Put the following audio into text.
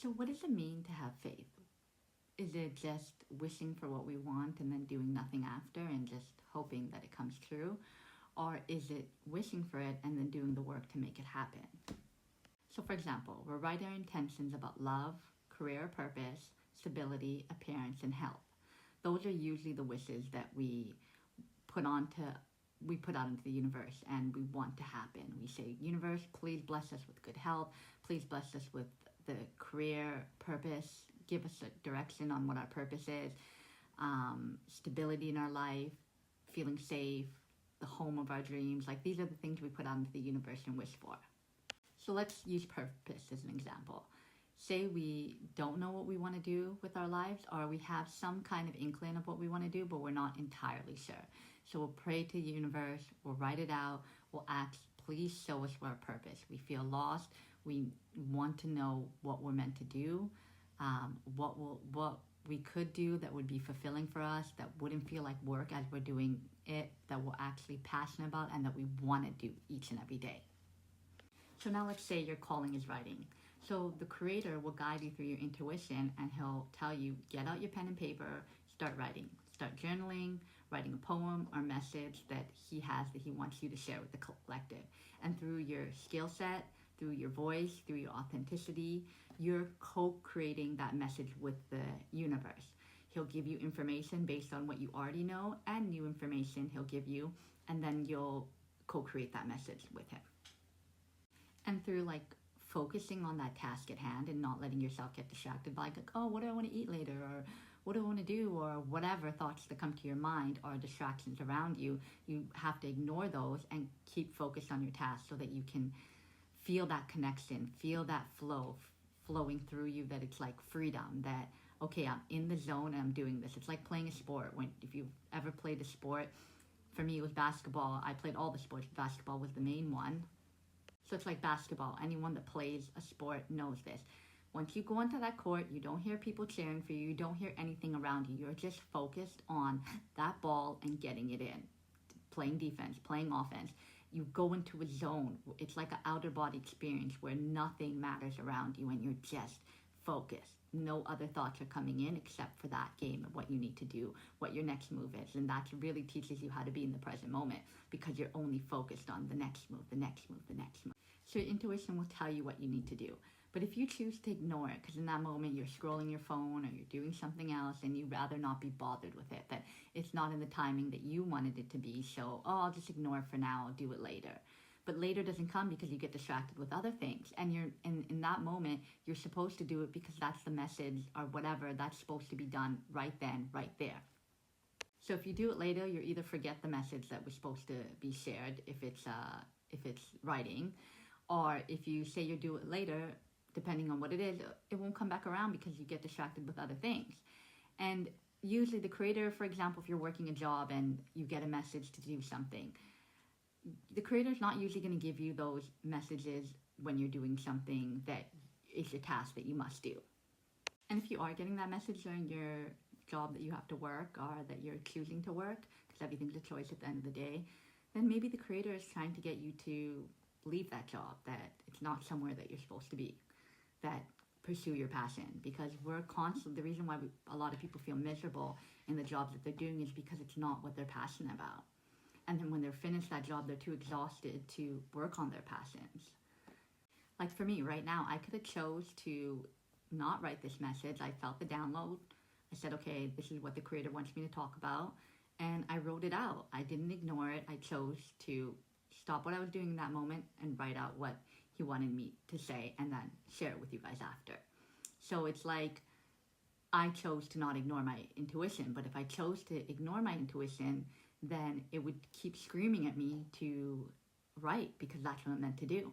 So what does it mean to have faith? Is it just wishing for what we want and then doing nothing after and just hoping that it comes true? Or is it wishing for it and then doing the work to make it happen? So for example, we're writing our intentions about love, career purpose, stability, appearance, and health. Those are usually the wishes that we put out into the universe and we want to happen. We say, universe, please bless us with good health. Please bless us with the career purpose. Give us a direction on what our purpose is. Stability in our life, feeling safe, the home of our dreams. Like, these are the things we put out into the universe and wish for. So let's use purpose as an example. Say we don't know what we want to do with our lives, or we have some kind of inkling of what we want to do, but we're not entirely sure. So we'll pray to the universe, we'll write it out, we'll ask, please show us our purpose. We feel lost, we want to know what we're meant to do, what we could do that would be fulfilling for us, that wouldn't feel like work as we're doing it, that we're actually passionate about and that we want to do each and every day. So now let's say your calling is writing. So the creator will guide you through your intuition and he'll tell you, get out your pen and paper, start writing, start journaling, writing a poem or message that he has that he wants you to share with the collective. And through your skill set, through your voice, through your authenticity, you're co-creating that message with the universe. He'll give you information based on what you already know and new information he'll give you, and then you'll co-create that message with him. And through focusing on that task at hand and not letting yourself get distracted by oh, what do I want to eat later, or what do I want to do, or whatever thoughts that come to your mind or distractions around you, you have to ignore those and keep focused on your task so that you can feel that connection, feel that flowing through you, that it's like freedom, that, okay, I'm in the zone and I'm doing this. It's like playing a sport. If you've ever played a sport, for me it was basketball. I played all the sports. Basketball was the main one. So it's like basketball. Anyone that plays a sport knows this. Once you go onto that court, you don't hear people cheering for you. You don't hear anything around you. You're just focused on that ball and getting it in. Playing defense, playing offense. You go into a zone. It's like an outer body experience where nothing matters around you and you're just focused. No other thoughts are coming in except for that game of what you need to do, what your next move is. And that really teaches you how to be in the present moment because you're only focused on the next move, the next move, the next move. So your intuition will tell you what you need to do. But if you choose to ignore it, because in that moment you're scrolling your phone or you're doing something else and you'd rather not be bothered with it, that it's not in the timing that you wanted it to be, so, I'll just ignore it for now, I'll do it later. But later doesn't come because you get distracted with other things. And you're in that moment, you're supposed to do it because that's the message or whatever that's supposed to be done right then, right there. So if you do it later, you either forget the message that was supposed to be shared if it's writing, or if you say you do it later, depending on what it is, it won't come back around because you get distracted with other things. And usually the creator, for example, if you're working a job and you get a message to do something, the creator is not usually going to give you those messages when you're doing something that is your task that you must do. And if you are getting that message during your job that you have to work or that you're choosing to work, because everything's a choice at the end of the day, then maybe the creator is trying to get you to leave that job, that it's not somewhere that you're supposed to be, that pursue your passion. Because the reason why a lot of people feel miserable in the jobs that they're doing is because it's not what they're passionate about. And then when they're finished that job, they're too exhausted to work on their passions. Like for me right now, I could have chose to not write this message. I felt the download. I said, okay, this is what the creator wants me to talk about. And I wrote it out. I didn't ignore it. I chose to stop what I was doing in that moment and write out what he wanted me to say and then share it with you guys after. So it's like I chose to not ignore my intuition. But if I chose to ignore my intuition, then it would keep screaming at me to write because that's what I'm meant to do.